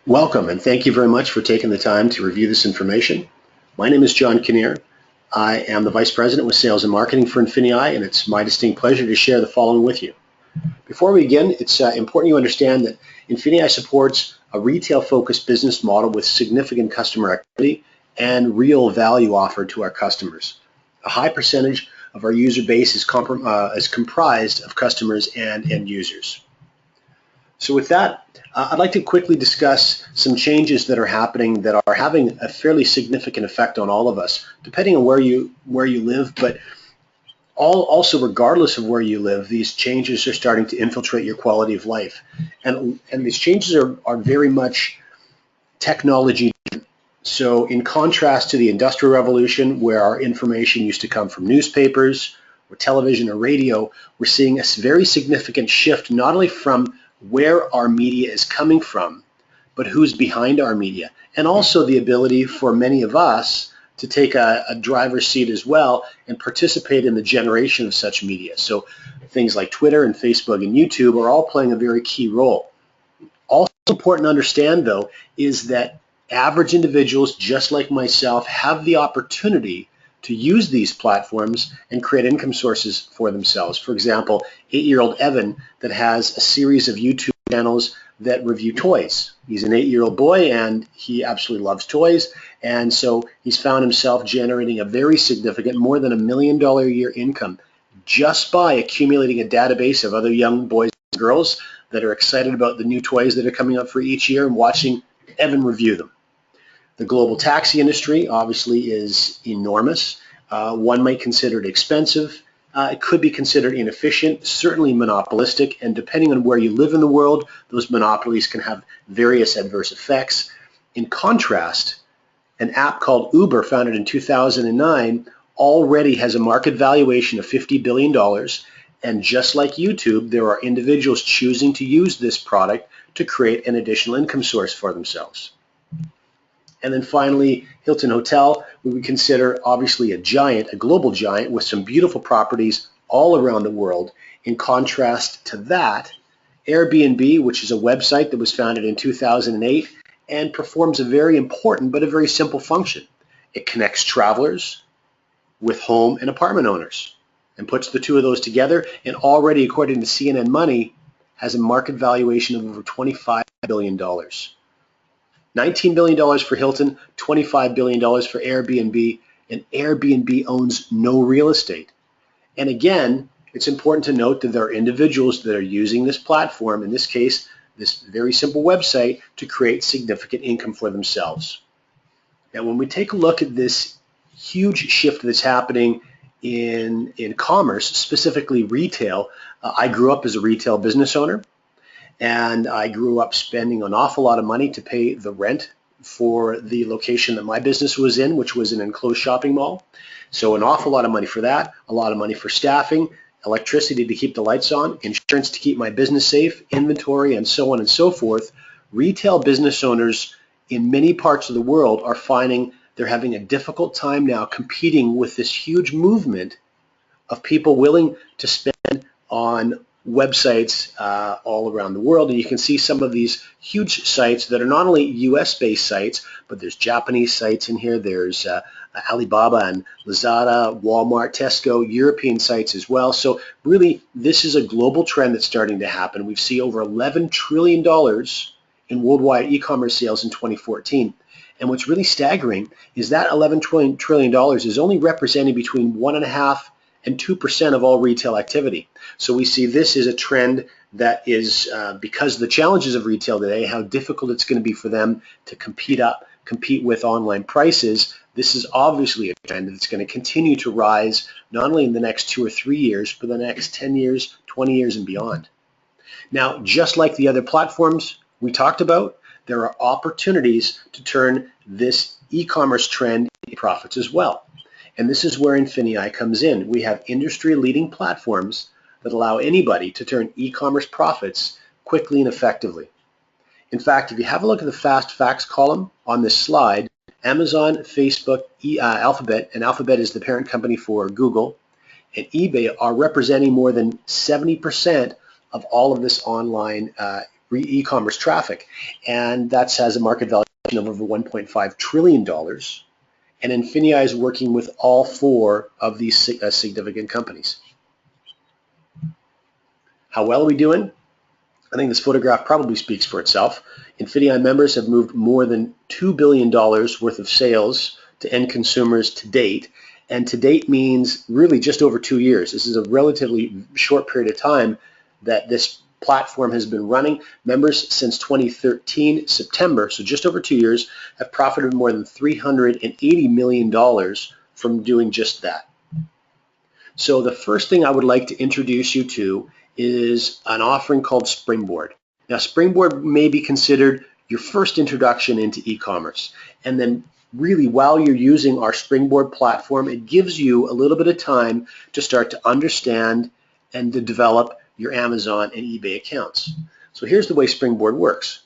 Welcome, and thank you very much for taking the time to review this information. My name is John Kinnear. I am the Vice President with Sales and Marketing for INFINii, and it's my distinct pleasure to share the following with you. Before we begin, it's important you understand that INFINii supports a retail-focused business model with significant customer activity and real value offered to our customers. A high percentage of our user base is comprised of customers and end users. So with that, I'd like to quickly discuss some changes that are happening that are having a fairly significant effect on all of us, depending on where you live, but also regardless of where you live, these changes are starting to infiltrate your quality of life. And these changes are very much technology. So in contrast to the Industrial Revolution, where our information used to come from newspapers or television or radio, we're seeing a very significant shift not only from where our media is coming from, but who's behind our media, and also the ability for many of us to take a driver's seat as well and participate in the generation of such media. So things like Twitter and Facebook and YouTube are all playing a very key role. Also important to understand, though, is that average individuals, just like myself, have the opportunity to use these platforms and create income sources for themselves. For example, 8-year-old Evan that has a series of YouTube channels that review toys. He's an 8-year-old boy and he absolutely loves toys, and so he's found himself generating a very significant, more than $1 million a year income just by accumulating a database of other young boys and girls that are excited about the new toys that are coming up for each year and watching Evan review them. The global taxi industry obviously is enormous. One might consider it expensive. It could be considered inefficient, certainly monopolistic, and depending on where you live in the world, those monopolies can have various adverse effects. In contrast, an app called Uber, founded in 2009, already has a market valuation of $50 billion, and just like YouTube, there are individuals choosing to use this product to create an additional income source for themselves. And then finally, Hilton Hotel, we would consider obviously a giant, a global giant with some beautiful properties all around the world. In contrast to that, Airbnb, which is a website that was founded in 2008 and performs a very important but a very simple function. It connects travelers with home and apartment owners and puts the two of those together, and already, according to CNN Money, has a market valuation of over $25 billion. $19 billion for Hilton, $25 billion for Airbnb, and Airbnb owns no real estate. And again, it's important to note that there are individuals that are using this platform, in this case, this very simple website, to create significant income for themselves. Now, when we take a look at this huge shift that's happening in commerce, specifically retail, I grew up as a retail business owner. And I grew up spending an awful lot of money to pay the rent for the location that my business was in, which was an enclosed shopping mall. So an awful lot of money for that, a lot of money for staffing, electricity to keep the lights on, insurance to keep my business safe, inventory, and so on and so forth. Retail business owners in many parts of the world are finding they're having a difficult time now competing with this huge movement of people willing to spend on websites all around the world. And you can see some of these huge sites that are not only US-based sites, but there's Japanese sites in here. There's Alibaba and Lazada, Walmart, Tesco, European sites as well. So really, this is a global trend that's starting to happen. We've seen over $11 trillion in worldwide e-commerce sales in 2014. And what's really staggering is that $11 trillion is only representing between 1.5% and 2% of all retail activity. So we see this is a trend that is, because of the challenges of retail today, how difficult it's going to be for them to compete with online prices. This is obviously a trend that's going to continue to rise not only in the next 2 or 3 years, but the next 10 years, 20 years and beyond. Now, just like the other platforms we talked about, there are opportunities to turn this e-commerce trend into profits as well. And this is where INFINii comes in. We have industry-leading platforms that allow anybody to turn e-commerce profits quickly and effectively. In fact, if you have a look at the fast facts column on this slide, Amazon, Facebook, Alphabet, and Alphabet is the parent company for Google, and eBay are representing more than 70% of all of this online e-commerce traffic, and that has a market valuation of over $1.5 trillion. And INFINii is working with all four of these significant companies. How well are we doing? I think this photograph probably speaks for itself. INFINii members have moved more than $2 billion worth of sales to end consumers to date, and to date means really just over 2 years. This is a relatively short period of time that this platform has been running. Members since 2013 September, so just over 2 years, have profited more than $380 million from doing just that. So the first thing I would like to introduce you to is an offering called Springboard. Now, Springboard may be considered your first introduction into e-commerce, and then really while you're using our Springboard platform, it gives you a little bit of time to start to understand and to develop your Amazon and eBay accounts. So here's the way Springboard works.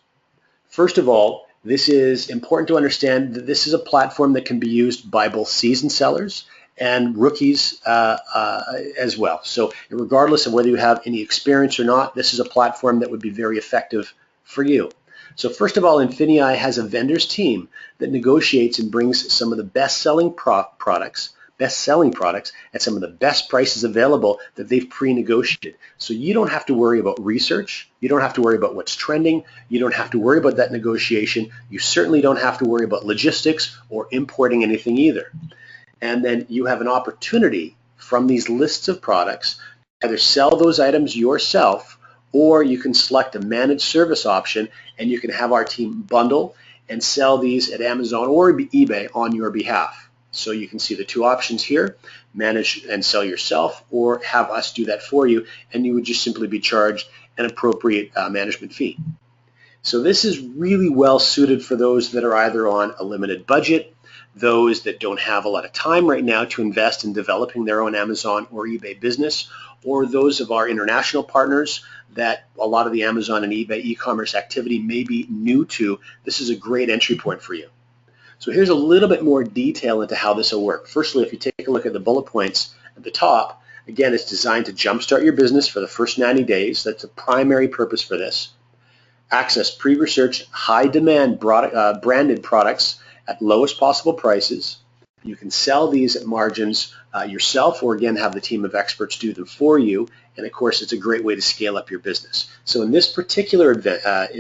First of all, this is important to understand that this is a platform that can be used by both seasoned sellers and rookies as well. So regardless of whether you have any experience or not, this is a platform that would be very effective for you. So first of all, INFINii has a vendors team that negotiates and brings some of the best-selling products at some of the best prices available that they've pre-negotiated. So you don't have to worry about research. You don't have to worry about what's trending. You don't have to worry about that negotiation. You certainly don't have to worry about logistics or importing anything either. And then you have an opportunity from these lists of products to either sell those items yourself, or you can select a managed service option and you can have our team bundle and sell these at Amazon or eBay on your behalf. So you can see the two options here: manage and sell yourself, or have us do that for you, and you would just simply be charged an appropriate management fee. So this is really well suited for those that are either on a limited budget, those that don't have a lot of time right now to invest in developing their own Amazon or eBay business, or those of our international partners that a lot of the Amazon and eBay e-commerce activity may be new to. This is a great entry point for you. So here's a little bit more detail into how this will work. Firstly, if you take a look at the bullet points at the top, again, it's designed to jumpstart your business for the first 90 days. That's the primary purpose for this. Access pre-researched, high-demand branded products at lowest possible prices. You can sell these at margins yourself, or again have the team of experts do them for you, and of course it's a great way to scale up your business. So in this particular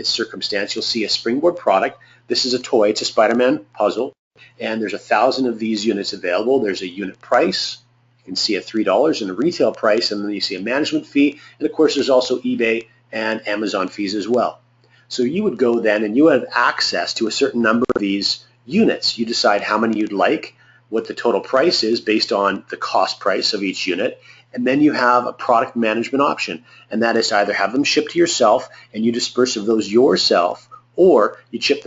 circumstance, you'll see a Springboard product. This is a toy. It's a Spider-Man puzzle, and there's 1,000 of these units available. There's a unit price. You can see at $3 and a retail price, and then you see a management fee, and of course there's also eBay and Amazon fees as well. So you would go then and you have access to a certain number of these units. You decide how many you'd like, what the total price is based on the cost price of each unit, and then you have a product management option, and that is to either have them shipped to yourself and you disperse of those yourself, or you select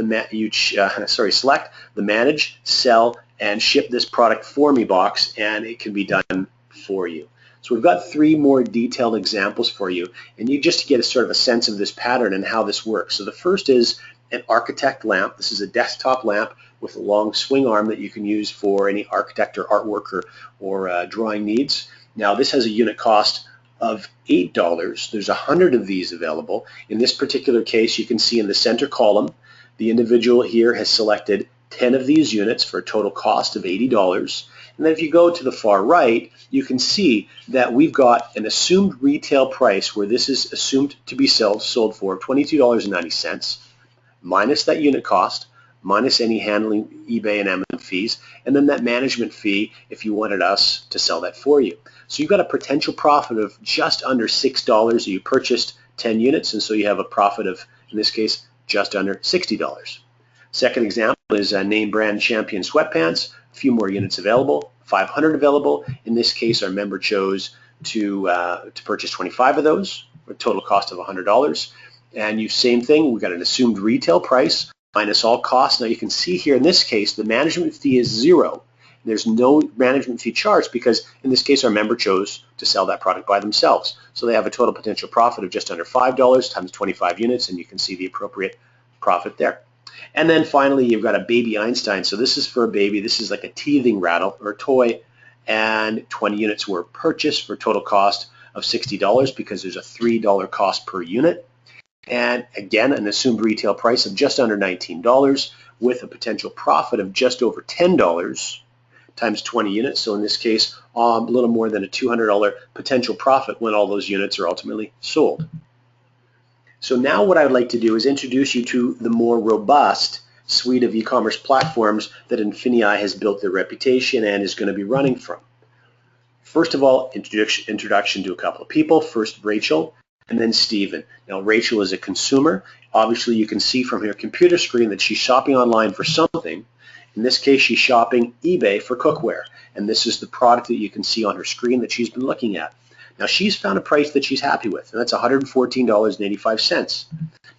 the manage, sell, and ship this product for me box, and it can be done for you. So we've got 3 more detailed examples for you, and you just get a sort of a sense of this pattern and how this works. So the first is an architect lamp. This is a desktop lamp with a long swing arm that you can use for any architect or artwork or drawing needs. Now this has a unit cost of $8. There's 100 of these available. In this particular case, you can see in the center column, the individual here has selected 10 of these units for a total cost of $80. And then if you go to the far right, you can see that we've got an assumed retail price where this is assumed to be sold for $22.90, minus that unit cost, minus any handling eBay and Amazon fees, and then that management fee if you wanted us to sell that for you. So you've got a potential profit of just under $6. You purchased 10 units, and so you have a profit of, in this case, just under $60. Second example is name brand Champion sweatpants. A few more units available, 500 available. In this case, our member chose to purchase 25 of those, for a total cost of $100. And same thing, we've got an assumed retail price minus all costs. Now you can see here in this case, the management fee is $0. There's no management fee charged because in this case, our member chose to sell that product by themselves. So they have a total potential profit of just under $5 times 25 units, and you can see the appropriate profit there. And then finally, you've got a baby Einstein. So this is for a baby. This is like a teething rattle or a toy, and 20 units were purchased for a total cost of $60 because there's a $3 cost per unit. And again, an assumed retail price of just under $19 with a potential profit of just over $10 times 20 units. So in this case, a little more than a $200 potential profit when all those units are ultimately sold. So now what I would like to do is introduce you to the more robust suite of e-commerce platforms that INFINii has built their reputation and is going to be running from. First of all, introduction to a couple of people. First, Rachel, and then Stephen. Now, Rachel is a consumer. Obviously, you can see from her computer screen that she's shopping online for something. In this case, she's shopping eBay for cookware, and this is the product that you can see on her screen that she's been looking at. Now, she's found a price that she's happy with, and that's $114.85.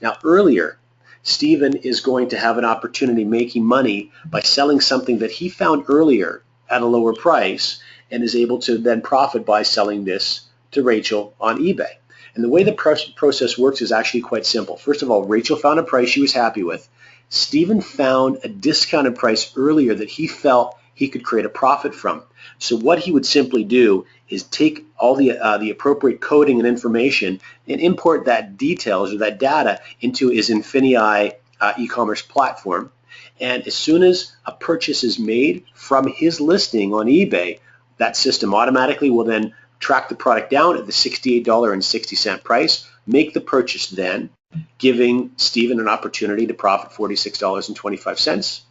Now, earlier, Stephen is going to have an opportunity making money by selling something that he found earlier at a lower price and is able to then profit by selling this to Rachel on eBay. And the way the process works is actually quite simple. First of all, Rachel found a price she was happy with. Stephen found a discounted price earlier that he felt he could create a profit from. So what he would simply do is take all the appropriate coding and information and import that details or that data into his INFINii e-commerce platform. And as soon as a purchase is made from his listing on eBay, that system automatically will then track the product down at the $68.60 price, make the purchase then, giving Stephen an opportunity to profit $46.25.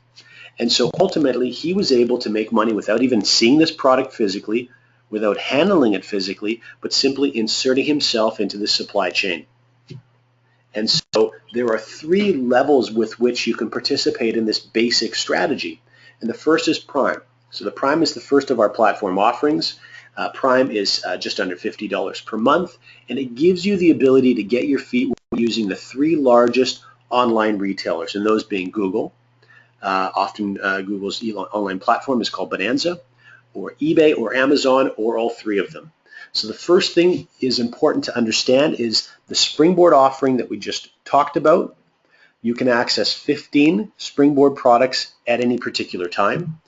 And so ultimately, he was able to make money without even seeing this product physically, without handling it physically, but simply inserting himself into the supply chain. And so there are three levels with which you can participate in this basic strategy. And the first is Prime. So the Prime is the first of our platform offerings. Prime is just under $50 per month, and it gives you the ability to get your feet using the three largest online retailers, and those being Google. Often Google's online platform is called Bonanza, or eBay, or Amazon, or all three of them. So the first thing is important to understand is the Springboard offering that we just talked about. You can access 15 Springboard products at any particular time.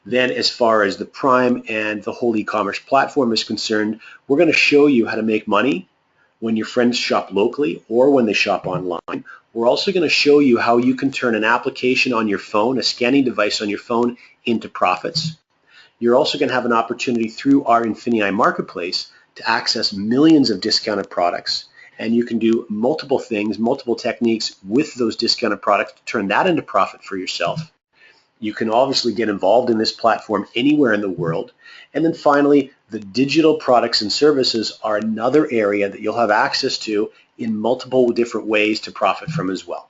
Then as far as the Prime and the whole e-commerce platform is concerned, we're going to show you how to make money when your friends shop locally or when they shop online. We're also going to show you how you can turn an application on your phone, a scanning device on your phone, into profits. You're also going to have an opportunity through our INFINii marketplace to access millions of discounted products. And you can do multiple things, multiple techniques with those discounted products to turn that into profit for yourself. You can obviously get involved in this platform anywhere in the world. And then finally, the digital products and services are another area that you'll have access to in multiple different ways to profit from as well.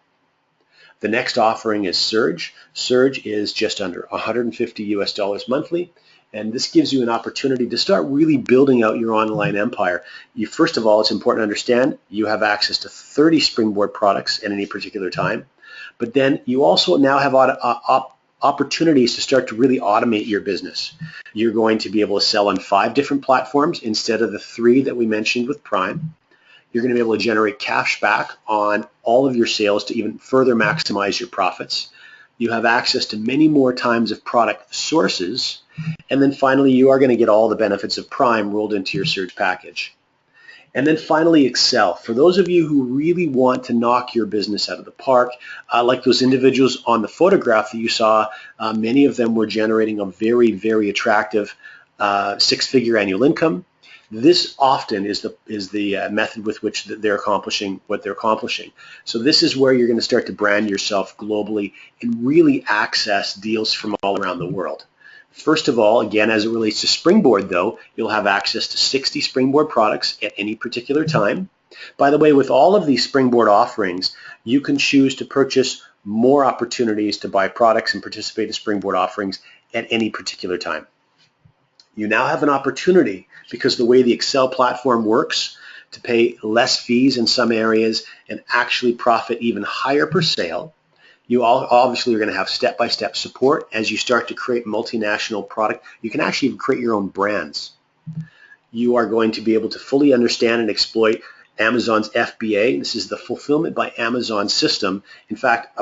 The next offering is Surge. Surge is just under $150 monthly. And this gives you an opportunity to start really building out your online empire. First of all, it's important to understand you have access to 30 Springboard products at any particular time. But then you also now have opportunities to start to really automate your business. You're going to be able to sell on 5 different platforms instead of the 3 that we mentioned with Prime. You're going to be able to generate cash back on all of your sales to even further maximize your profits. You have access to many more times of product sources. And then finally, you are going to get all the benefits of Prime rolled into your Surge package. And then finally, Excel. For those of you who really want to knock your business out of the park, like those individuals on the photograph that you saw, many of them were generating a very, very attractive 6-figure annual income. This often is the method with which they're accomplishing what they're accomplishing. So this is where you're going to start to brand yourself globally and really access deals from all around the world. First of all, again, as it relates to Springboard, though, you'll have access to 60 Springboard products at any particular time. By the way, with all of these Springboard offerings, you can choose to purchase more opportunities to buy products and participate in Springboard offerings at any particular time. You now have an opportunity, because the way the Excel platform works, to pay less fees in some areas and actually profit even higher per sale. You obviously are going to have step-by-step support as you start to create multinational product. You can actually even create your own brands. You are going to be able to fully understand and exploit Amazon's FBA. This is the Fulfillment by Amazon system. In fact,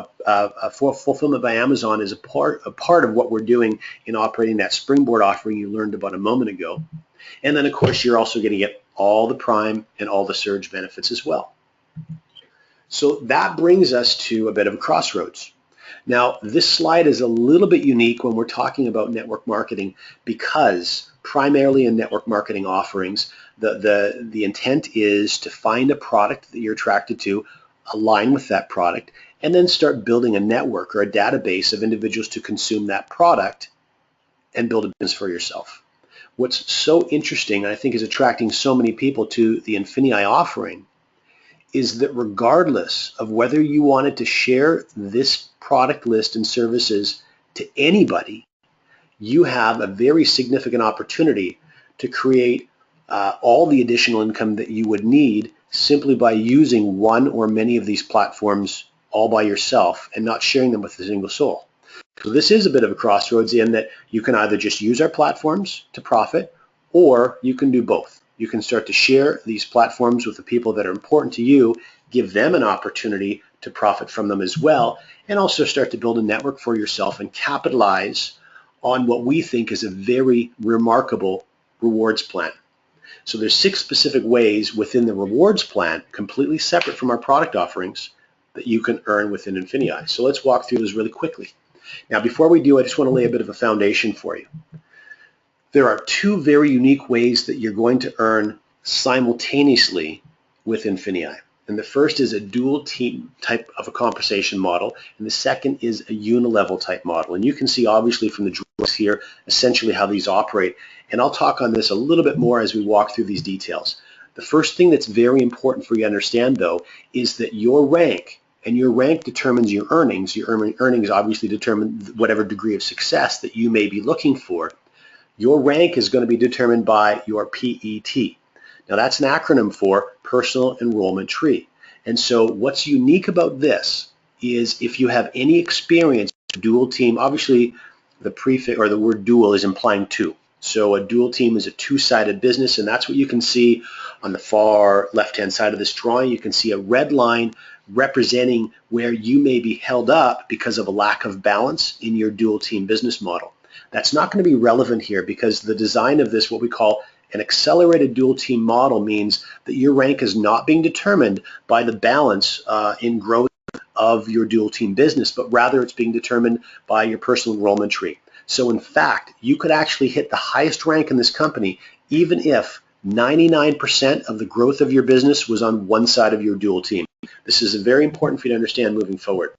Fulfillment by Amazon is a part of what we're doing in operating that Springboard offering you learned about a moment ago. And then, of course, you're also going to get all the Prime and all the Surge benefits as well. So that brings us to a bit of a crossroads. Now, this slide is a little bit unique when we're talking about network marketing because primarily in network marketing offerings, the intent is to find a product that you're attracted to, align with that product, and then start building a network or a database of individuals to consume that product and build a business for yourself. What's so interesting, and I think is attracting so many people to the INFINii offering, is that regardless of whether you wanted to share this product list and services to anybody, you have a very significant opportunity to create all the additional income that you would need simply by using one or many of these platforms all by yourself and not sharing them with a single soul. So this is a bit of a crossroads in that you can either just use our platforms to profit, or you can do both. You can start to share these platforms with the people that are important to you, give them an opportunity to profit from them as well, and also start to build a network for yourself and capitalize on what we think is a very remarkable rewards plan. So there's 6 specific ways within the rewards plan, completely separate from our product offerings, that you can earn within INFINii. So let's walk through those really quickly. Now, before we do, I just want to lay a bit of a foundation for you. There are 2 very unique ways that you're going to earn simultaneously with INFINii. And the first is a dual team type of a compensation model, and the second is a unilevel type model. And you can see obviously from the drawings here essentially how these operate. And I'll talk on this a little bit more as we walk through these details. The first thing that's very important for you to understand, though, is that your rank, and your rank determines your earnings. Your earnings obviously determine whatever degree of success that you may be looking for. Your rank is going to be determined by your PET. Now that's an acronym for Personal Enrollment Tree. And so what's unique about this is if you have any experience with dual team, obviously the prefix or the word dual is implying 2. So a dual team is a 2-sided business, and that's what you can see on the far left-hand side of this drawing. You can see a red line representing where you may be held up because of a lack of balance in your dual team business model. That's not going to be relevant here because the design of this, what we call an accelerated dual team model, means that your rank is not being determined by the balance in growth of your dual team business, but rather it's being determined by your personal enrollment tree. So in fact, you could actually hit the highest rank in this company even if 99% of the growth of your business was on one side of your dual team. This is very important for you to understand moving forward.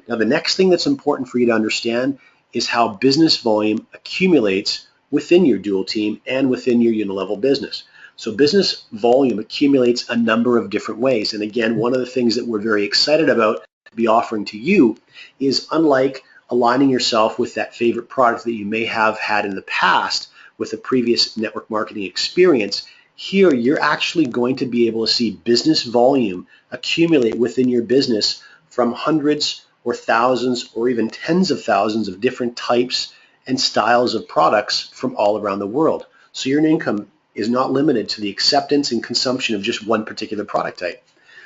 Now, the next thing that's important for you to understand is how business volume accumulates within your dual team and within your unilevel business. So business volume accumulates a number of different ways. And again, one of the things that we're very excited about to be offering to you is, unlike aligning yourself with that favorite product that you may have had in the past with a previous network marketing experience, here you're actually going to be able to see business volume accumulate within your business from hundreds or thousands or even tens of thousands of different types and styles of products from all around the world. So your income is not limited to the acceptance and consumption of just one particular product type.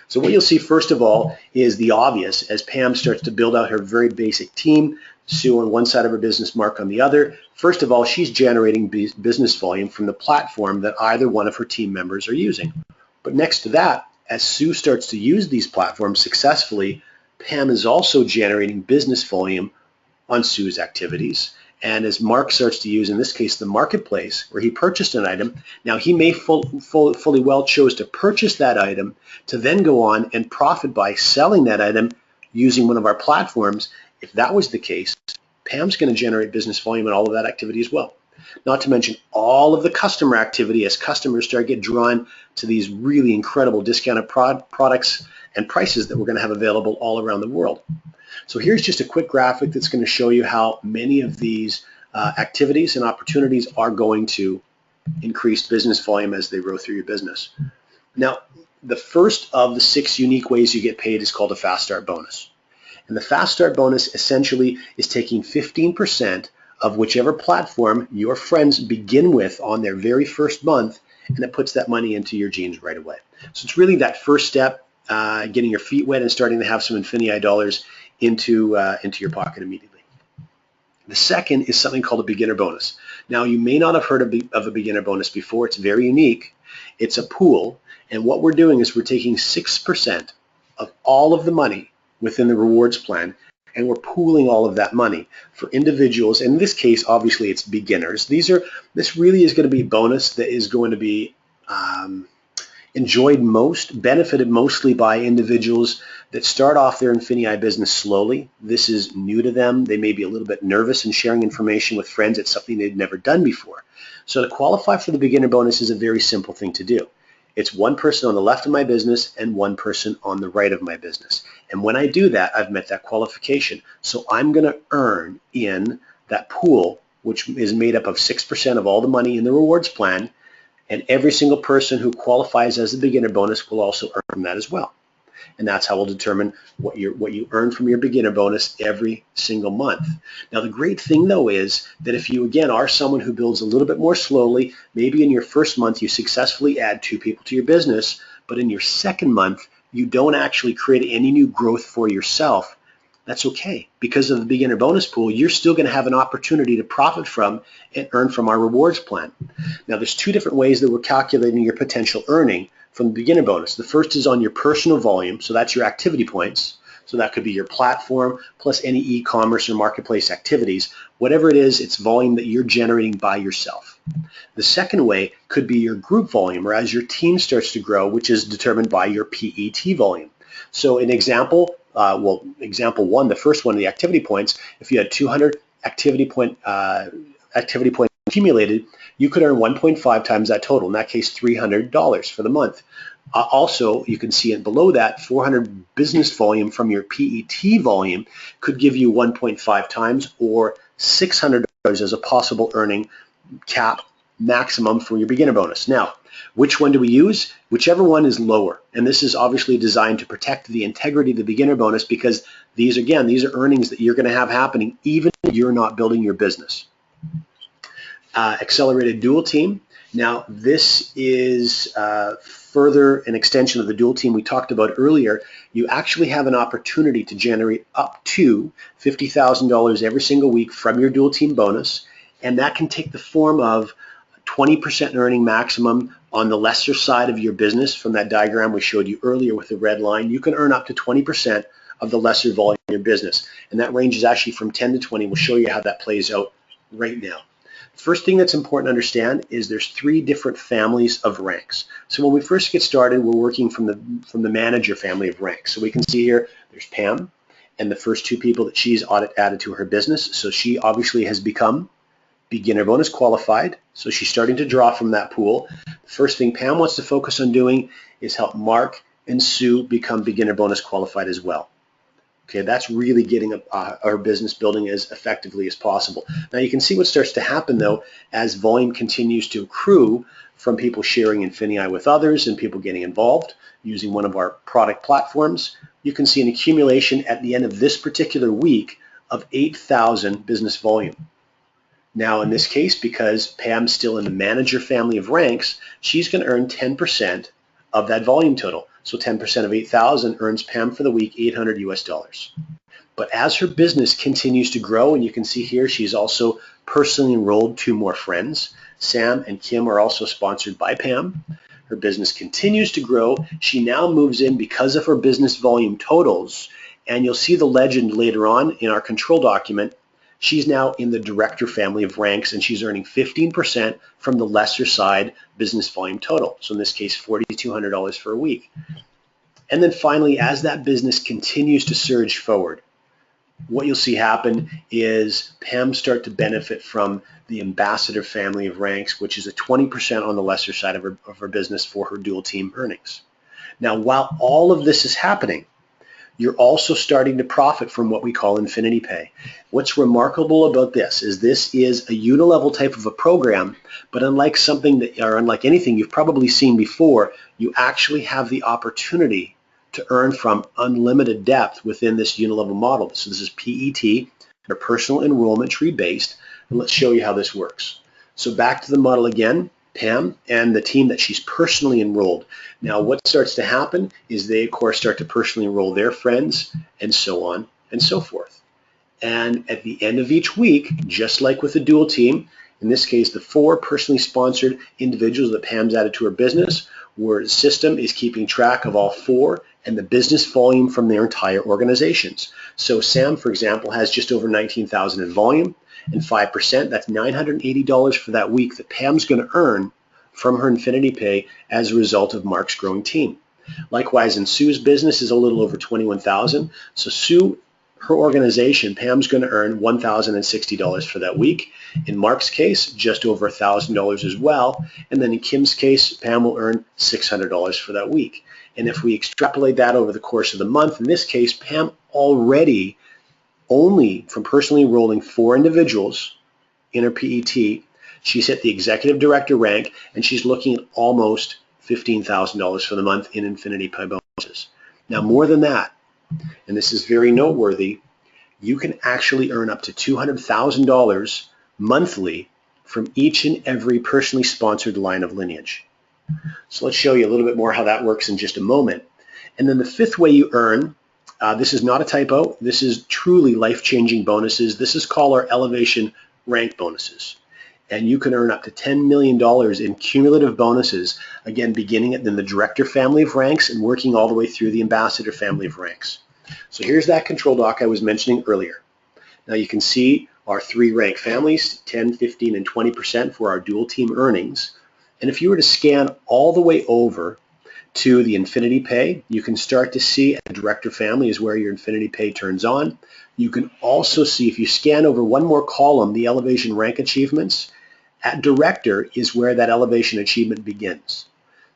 So what you'll see first of all is the obvious as Pam starts to build out her very basic team, Sue on one side of her business, Mark on the other. First of all, she's generating business volume from the platform that either one of her team members are using. But next to that, as Sue starts to use these platforms successfully, Pam is also generating business volume on Sue's activities. And as Mark starts to use, in this case, the marketplace where he purchased an item, now he may fully well chose to purchase that item to then go on and profit by selling that item using one of our platforms. If that was the case, Pam's going to generate business volume and all of that activity as well. Not to mention all of the customer activity as customers start to get drawn to these really incredible discounted products and prices that we're going to have available all around the world. So here's just a quick graphic that's going to show you how many of these activities and opportunities are going to increase business volume as they grow through your business. Now, the first of the 6 unique ways you get paid is called a Fast Start bonus. And the Fast Start bonus essentially is taking 15% of whichever platform your friends begin with on their very first month, and it puts that money into your jeans right away. So it's really that first step, getting your feet wet and starting to have some INFINii dollars into your pocket immediately. The second is something called a beginner bonus. Now, you may not have heard of a beginner bonus before. It's very unique. It's a pool, and what we're doing is we're taking 6% of all of the money within the rewards plan, and we're pooling all of that money for individuals. In this case, obviously, it's beginners. This really is going to be a bonus that is going to be benefited mostly by individuals that start off their INFINii business slowly. This is new to them. They may be a little bit nervous in sharing information with friends. It's something they've never done before. So to qualify for the beginner bonus is a very simple thing to do. It's one person on the left of my business and one person on the right of my business. And when I do that, I've met that qualification. So I'm going to earn in that pool, which is made up of 6% of all the money in the rewards plan, and every single person who qualifies as a beginner bonus will also earn from that as well. And that's how we'll determine what you earn from your beginner bonus every single month. Now, the great thing, though, is that if you, again, are someone who builds a little bit more slowly, maybe in your first month you successfully add 2 people to your business, but in your second month you don't actually create any new growth for yourself, that's okay. Because of the beginner bonus pool, you're still going to have an opportunity to profit from and earn from our rewards plan. Now, there's 2 different ways that we're calculating your potential earning from the beginner bonus. The first is on your personal volume, so that's your activity points. So that could be your platform plus any e-commerce or marketplace activities. Whatever it is, it's volume that you're generating by yourself. The second way could be your group volume, or as your team starts to grow, which is determined by your PET volume. So an example, example 1, the first one, the activity points, if you had 200 activity points accumulated, you could earn 1.5 times that total, in that case $300 for the month. Also, you can see it below that, 400 business volume from your PET volume could give you 1.5 times, or $600 as a possible earning cap maximum for your beginner bonus. Now, which one do we use? Whichever one is lower. And this is obviously designed to protect the integrity of the beginner bonus, because these are earnings that you're going to have happening even if you're not building your business. Accelerated dual team. Now, this is further an extension of the dual team we talked about earlier. You actually have an opportunity to generate up to $50,000 every single week from your dual team bonus, and that can take the form of 20% earning maximum on the lesser side of your business. From that diagram we showed you earlier with the red line, you can earn up to 20% of the lesser volume in your business, and that range is actually from 10 to 20. We'll show you how that plays out right now. First thing that's important to understand is there's 3 different families of ranks. So when we first get started, we're working from the manager family of ranks. So we can see here there's Pam and the first 2 people that she's added to her business. So she obviously has become beginner bonus qualified. So she's starting to draw from that pool. The first thing Pam wants to focus on doing is help Mark and Sue become beginner bonus qualified as well. Okay, that's really getting our business building as effectively as possible. Now you can see what starts to happen, though, as volume continues to accrue from people sharing INFINii with others and people getting involved using one of our product platforms. You can see an accumulation at the end of this particular week of 8,000 business volume. Now in this case, because Pam's still in the manager family of ranks, she's going to earn 10% of that volume total. So 10% of 8,000 earns Pam for the week $800 US. But as her business continues to grow, and you can see here she's also personally enrolled 2 more friends. Sam and Kim are also sponsored by Pam. Her business continues to grow. She now moves in because of her business volume totals, and you'll see the legend later on in our control document. She's now in the director family of ranks, and she's earning 15% from the lesser side business volume total. So in this case, $4,200 for a week. And then finally, as that business continues to surge forward, what you'll see happen is Pam start to benefit from the ambassador family of ranks, which is a 20% on the lesser side of her business for her dual team earnings. Now, while all of this is happening, you're also starting to profit from what we call INFINII Pay. What's remarkable about this is a unilevel type of a program, but unlike anything you've probably seen before, you actually have the opportunity to earn from unlimited depth within this unilevel model. So this is PET, or personal enrollment tree based, and let's show you how this works. So back to the model again. Pam and the team that she's personally enrolled. Now what starts to happen is they of course start to personally enroll their friends, and so on and so forth. And at the end of each week, just like with the dual team, in this case the 4 personally sponsored individuals that Pam's added to her business, where the system is keeping track of all 4 and the business volume from their entire organizations. So Sam, for example, has just over 19,000 in volume, and 5%, that's $980 for that week that Pam's going to earn from her INFINii Pay as a result of Mark's growing team. Likewise, in Sue's business is a little over 21,000. So Sue, her organization, Pam's going to earn $1,060 for that week. In Mark's case, just over $1,000 as well. And then in Kim's case, Pam will earn $600 for that week. And if we extrapolate that over the course of the month, in this case, Pam already, only from personally enrolling 4 individuals in her PET, she's hit the executive director rank, and she's looking at almost $15,000 for the month in INFINii Pay bonuses. Now, more than that, and this is very noteworthy, you can actually earn up to $200,000 monthly from each and every personally sponsored line of lineage. So let's show you a little bit more how that works in just a moment. And then the 5th way you earn, this is not a typo, this is truly life-changing bonuses. This is called our elevation rank bonuses. And you can earn up to $10 million in cumulative bonuses, again, beginning in the director family of ranks and working all the way through the ambassador family of ranks. So here's that control doc I was mentioning earlier. Now you can see our 3 rank families, 10, 15, and 20% for our dual team earnings. And if you were to scan all the way over to the INFINii Pay, you can start to see the director family is where your INFINii Pay turns on. You can also see, if you scan over one more column, the elevation rank achievements, at director is where that elevation achievement begins.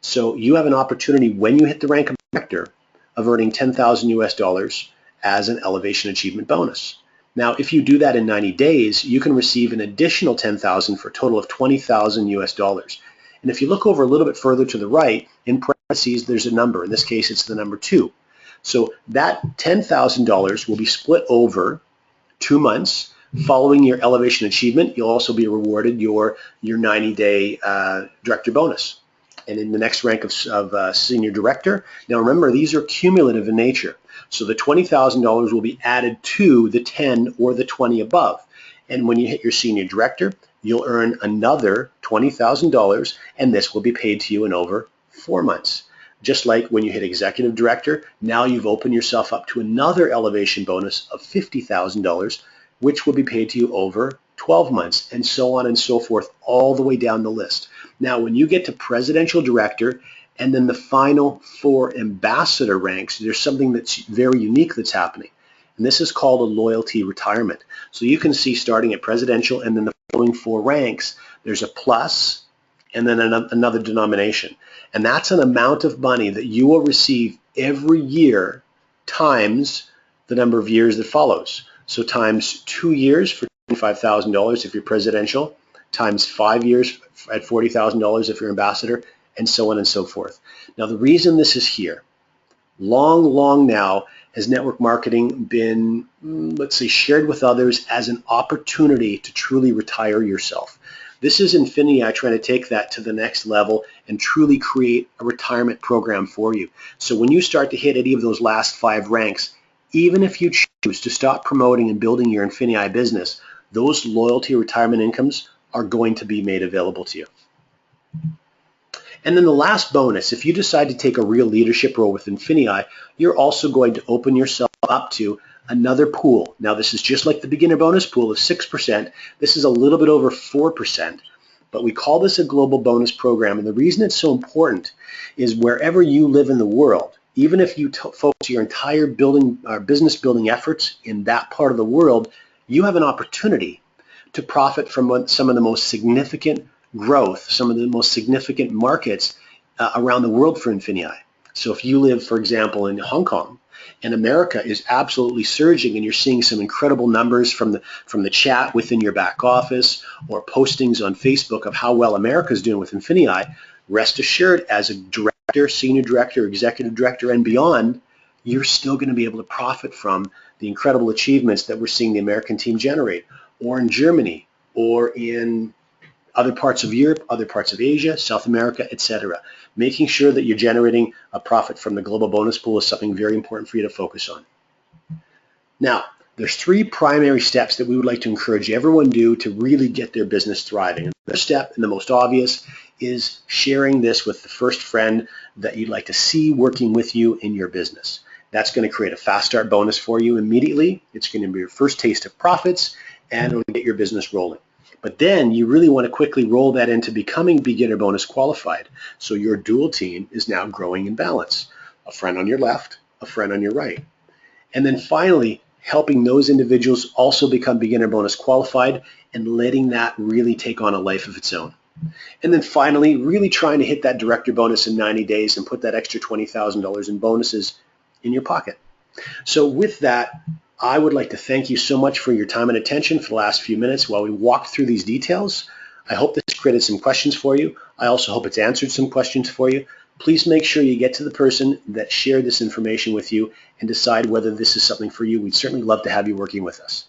So you have an opportunity when you hit the rank of director of earning $10,000 as an elevation achievement bonus. Now, if you do that in 90 days, you can receive an additional $10,000 for a total of $20,000. And if you look over a little bit further to the right, in parentheses, there's a number. In this case, it's the number 2. So that $10,000 will be split over 2 months. Following your elevation achievement, you'll also be rewarded your 90-day director bonus. And in the next rank of senior director, now remember, these are cumulative in nature. So the $20,000 will be added to the 10 or the 20 above. And when you hit your senior director, you'll earn another $20,000, and this will be paid to you in over 4 months. Just like when you hit executive director, now you've opened yourself up to another elevation bonus of $50,000, which will be paid to you over 12 months, and so on and so forth, all the way down the list. Now, when you get to presidential director and then the final 4 ambassador ranks, there's something that's very unique that's happening. And this is called a loyalty retirement. So you can see starting at presidential and then the following 4 ranks, there's a plus and then another denomination. And that's an amount of money that you will receive every year times the number of years that follows. So times 2 years for $25,000 if you're presidential, times 5 years at $40,000 if you're ambassador, and so on and so forth. Now the reason this is here, long now has network marketing been, let's say, shared with others as an opportunity to truly retire yourself. This is INFINii trying to take that to the next level and truly create a retirement program for you. So when you start to hit any of those last 5 ranks, even if you choose to stop promoting and building your INFINii business, those loyalty retirement incomes are going to be made available to you. And then the last bonus, if you decide to take a real leadership role with INFINii, you're also going to open yourself up to another pool. Now this is just like the beginner bonus pool of 6%. This is a little bit over 4%, but we call this a global bonus program. And the reason it's so important is wherever you live in the world, even if you focus your entire business building efforts in that part of the world, you have an opportunity to profit from some of the most significant growth, some of the most significant markets around the world for INFINii. So if you live, for example, in Hong Kong, and America is absolutely surging, and you're seeing some incredible numbers from the chat within your back office or postings on Facebook of how well America is doing with INFINii, rest assured, as a director, senior director, executive director, and beyond, you're still going to be able to profit from the incredible achievements that we're seeing the American team generate, or in Germany, or in other parts of Europe, other parts of Asia, South America, etc. Making sure that you're generating a profit from the global bonus pool is something very important for you to focus on. Now, there's 3 primary steps that we would like to encourage everyone to do to really get their business thriving. And the first step, and the most obvious, is sharing this with the first friend that you'd like to see working with you in your business. That's going to create a fast start bonus for you immediately. It's going to be your first taste of profits, and it'll get your business rolling. But then you really want to quickly roll that into becoming beginner bonus qualified. So your dual team is now growing in balance. A friend on your left, a friend on your right. And then finally, helping those individuals also become beginner bonus qualified and letting that really take on a life of its own. And then finally, really trying to hit that director bonus in 90 days and put that extra $20,000 in bonuses in your pocket. So with that, I would like to thank you so much for your time and attention for the last few minutes while we walked through these details. I hope this created some questions for you. I also hope it's answered some questions for you. Please make sure you get to the person that shared this information with you and decide whether this is something for you. We'd certainly love to have you working with us.